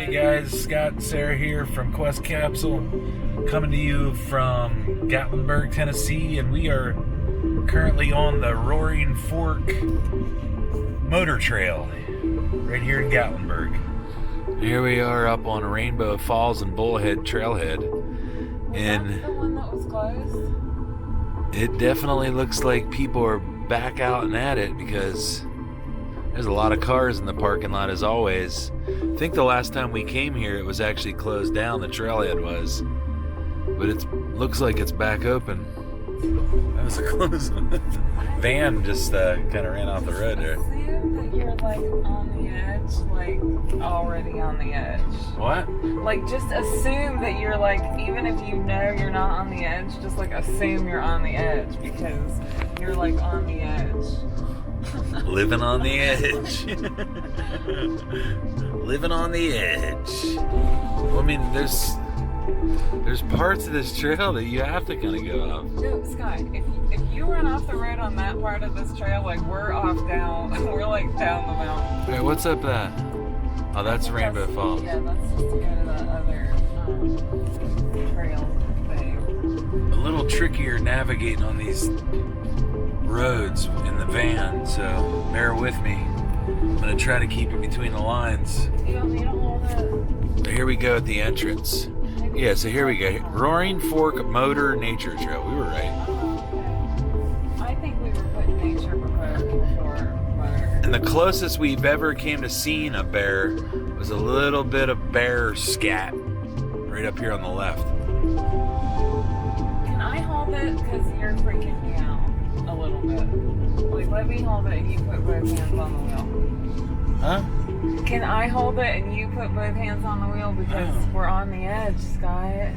Hey guys, Scott and Sarah here from Quest Capsule, coming to you from Gatlinburg, Tennessee, and we are currently on the Roaring Fork Motor Trail right here in Gatlinburg. Here we are up on Rainbow Falls and Bullhead Trailhead, and the one that was closed? it definitely looks like people are back out and at it because there's a lot of cars in the parking lot as always. I think the last time we came here it was actually closed down, the trailhead was. But it looks like it's back open. That was a close one. Van just kind of ran off the road there. Assume that you're like on the edge, like already on the edge. What? Like just assume that you're like, even if you know you're not on the edge, just like assume you're on the edge because you're like on the edge. Living on the edge. Living on the edge. Well, I mean, there's parts of this trail that you have to kind of go off. Dude, Scott, if you run off the road on that part of this trail, like we're off down, we're like down the mountain. Wait, what's up that? Oh, that's Rainbow Falls. Yeah, that's just to go to the other trail thing. A little trickier navigating on these roads in the van, so bear with me. I'm gonna try to keep it between the lines. You don't need to hold it. So here we go at the entrance. Yeah, so here we go. Roaring Fork Motor Nature Trail. We were right. I think we were putting nature before motor. And the closest we've ever came to seeing a bear was a little bit of bear scat right up here on the left. Can I hold it? Because you're freaking me out a little bit. Like, let me hold it and you put both hands on the wheel. Huh? Can I hold it and you put both hands on the wheel because we're on the edge, Scott?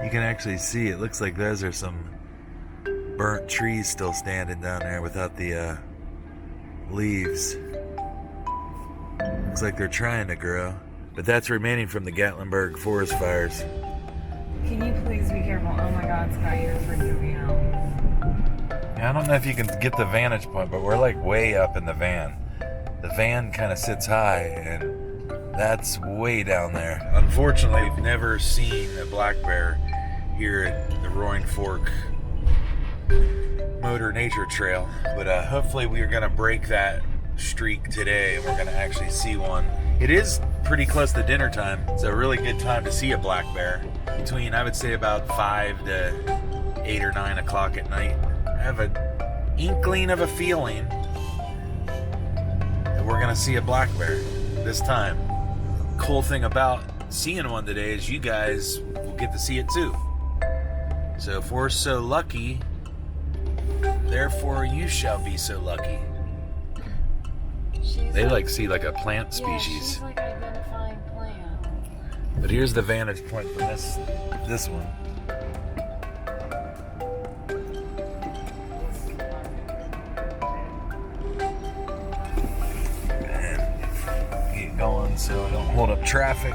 You can actually see, it looks like those are some burnt trees still standing down there without the leaves. Looks like they're trying to grow. But that's remaining from the Gatlinburg forest fires. Can you please be careful? Oh my God, Scott, you're freaking me out. Yeah, I don't know if you can get the vantage point, but we're like way up in the van. The van kind of sits high, and that's way down there. Unfortunately, we've never seen a black bear here at the Roaring Fork Motor Nature Trail, but hopefully we are going to break that streak today, and we're going to actually see one. It is pretty close to dinner time. It's a really good time to see a black bear. Between, I would say, about 5 to 8 or 9 o'clock at night. I have an inkling of a feeling that we're going to see a black bear this time. Cool thing about seeing one today is you guys will get to see it too. So if we're so lucky, therefore you shall be so lucky. They like see like a plant species. Yeah, she's like identifying plants. But here's the vantage point from this one. And get going so I don't hold up traffic.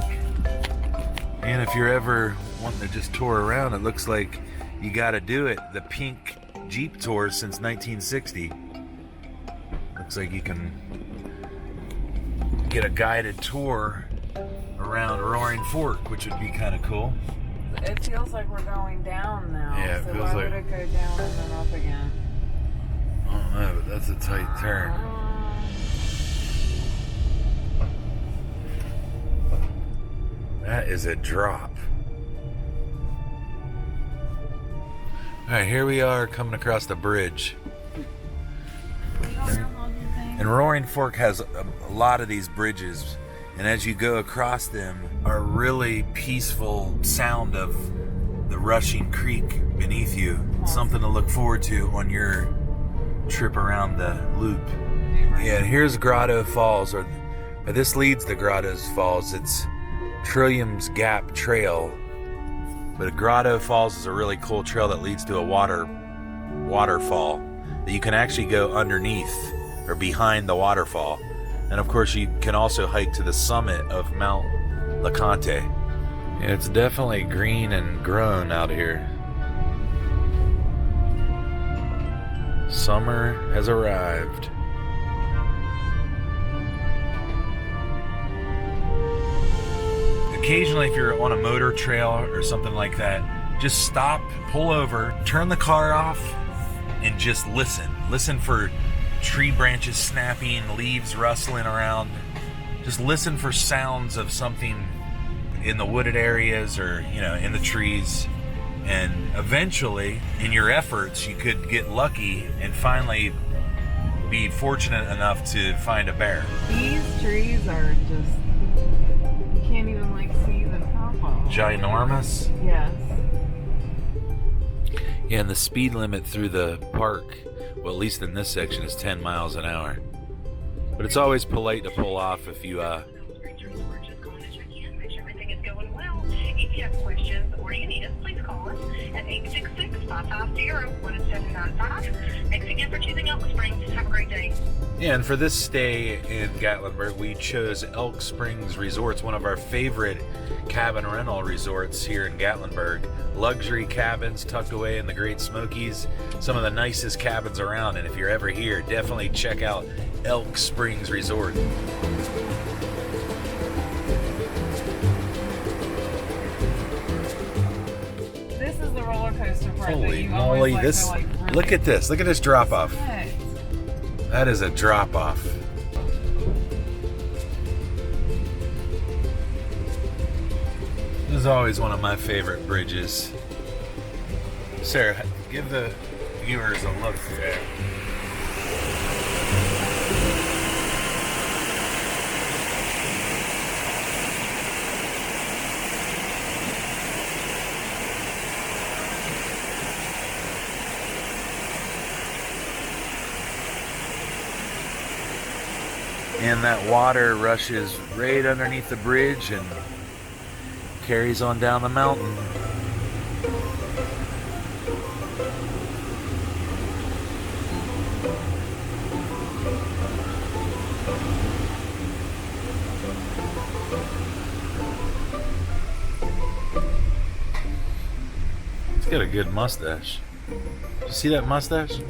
And if you're ever wanting to just tour around, it looks like you got to do it. The pink Jeep tour since 1960. Looks like you can get a guided tour around Roaring Fork, which would be kind of cool. It feels like we're going down now. Yeah, it so feels why like would it go down and then up again? I don't know, but that's a tight turn. That is a drop. Alright, here we are coming across the bridge. And Roaring Fork has a lot of these bridges, and as you go across them, a really peaceful sound of the rushing creek beneath you. Something to look forward to on your trip around the loop. Yeah, here's Grotto Falls, or this leads to Grotto's Falls. It's Trillium's Gap Trail, but Grotto Falls is a really cool trail that leads to a waterfall that you can actually go underneath or behind the waterfall. And of course you can also hike to the summit of Mount LeConte. It's definitely green and grown out here. Summer has arrived. Occasionally, if you're on a motor trail or something like that, just stop, pull over, turn the car off, and just listen. Listen for tree branches snapping, leaves rustling around. Just listen for sounds of something in the wooded areas or, you know, in the trees. And eventually, in your efforts, you could get lucky and finally be fortunate enough to find a bear. These trees are just, you can't even like see the top of them. Ginormous. Yes. Yeah, and the speed limit through the park, well, at least in this section, is 10 miles an hour. But it's always polite to pull off if you, If you have questions or you need us, please call us at 866-550-1795. Thanks again for choosing Elk Springs. Have a great day. Yeah, and for this stay in Gatlinburg, we chose Elk Springs Resorts, one of our favorite cabin rental resorts here in Gatlinburg. Luxury cabins tucked away in the Great Smokies, some of the nicest cabins around. And if you're ever here, definitely check out Elk Springs Resort. This is the roller coaster part. Holy that you moly, always like this, to, like, really look at this drop off. What? That is a drop off. This is always one of my favorite bridges. Sarah, give the viewers a look there. And that water rushes right underneath the bridge and carries on down the mountain. He's got a good mustache. Did you see that mustache? It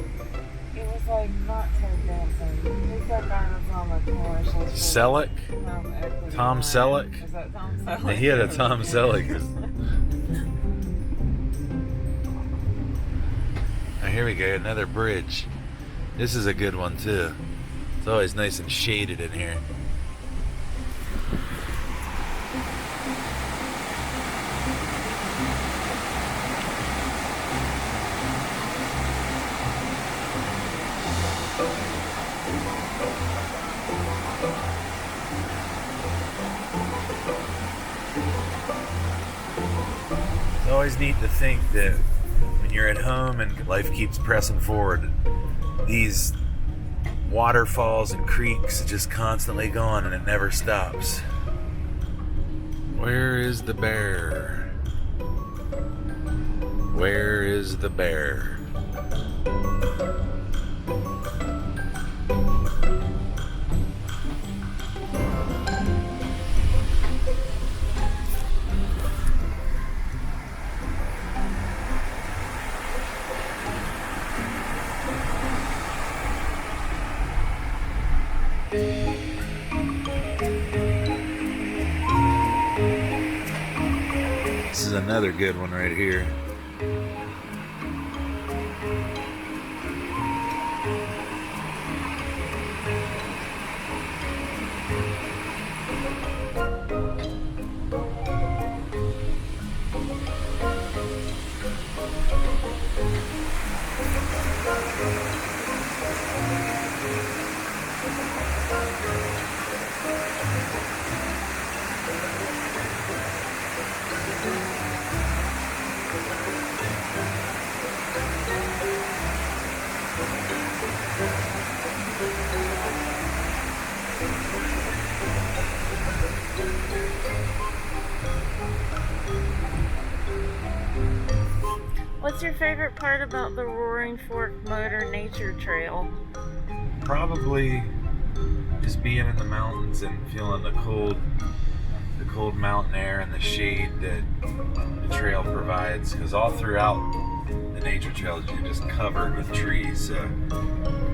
was like not Ted Danson. Who's that guy that's on the commercial? Selleck? Tom Selleck? Is that Tom Selleck? Yeah, he had a Tom Selleck. Now here we go, another bridge. This is a good one too. It's always nice and shaded in here. It's always neat to think that when you're at home and life keeps pressing forward, these waterfalls and creeks are just constantly going and it never stops. Where is the bear? Where is the bear? This is another good one right here. What's your favorite part about the Roaring Fork Motor Nature Trail? Probably just being in the mountains and feeling the cold mountain air and the shade that the trail provides. Because all throughout the nature trails, you're just covered with trees. So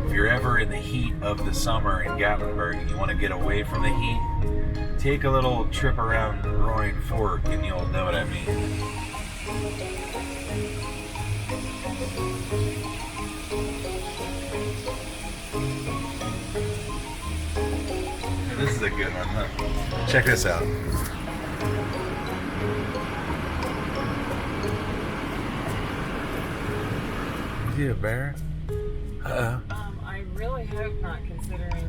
if you're ever in the heat of the summer in Gatlinburg and you want to get away from the heat, take a little trip around Roaring Fork and you'll know what I mean. This is a good one, huh? Check this out. See a bear? I really hope not, considering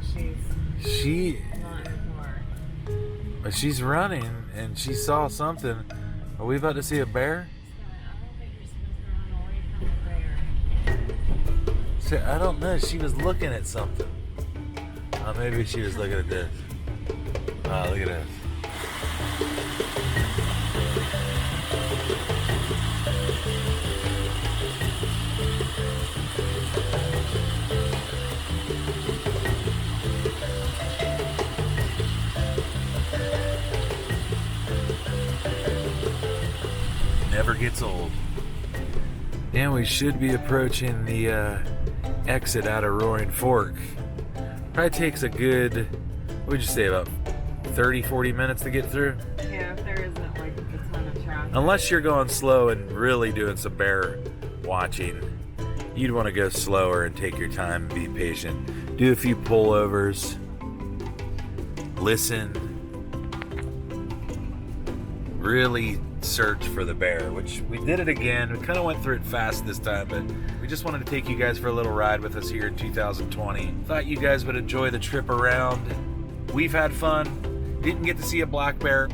She, not in the car. but she's running and she saw something. Are we about to see a bear? I don't think you're supposed to run away from the bear. See, I don't know. She was looking at something. Maybe she was looking at this. Look at this. Never gets old. And we should be approaching the exit out of Roaring Fork. Probably takes a good, what would you say, about 30-40 minutes to get through? Yeah, if there isn't like a ton of traffic. Unless you're going slow and really doing some bear watching, you'd want to go slower and take your time and be patient. Do a few pullovers, listen, really search for the bear, which we did it again. We kind of went through it fast this time, but we just wanted to take you guys for a little ride with us here in 2020. Thought you guys would enjoy the trip around. We've had fun. Didn't get to see a black bear.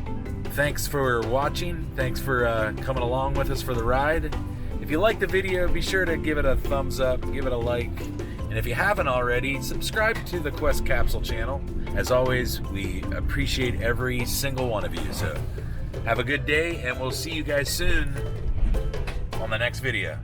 Thanks for watching. Thanks for coming along with us for the ride. If you liked the video, be sure to give it a thumbs up, give it a like, and if you haven't already, subscribe to the Quest Capsule channel. As always, we appreciate every single one of you. So have a good day, and we'll see you guys soon on the next video.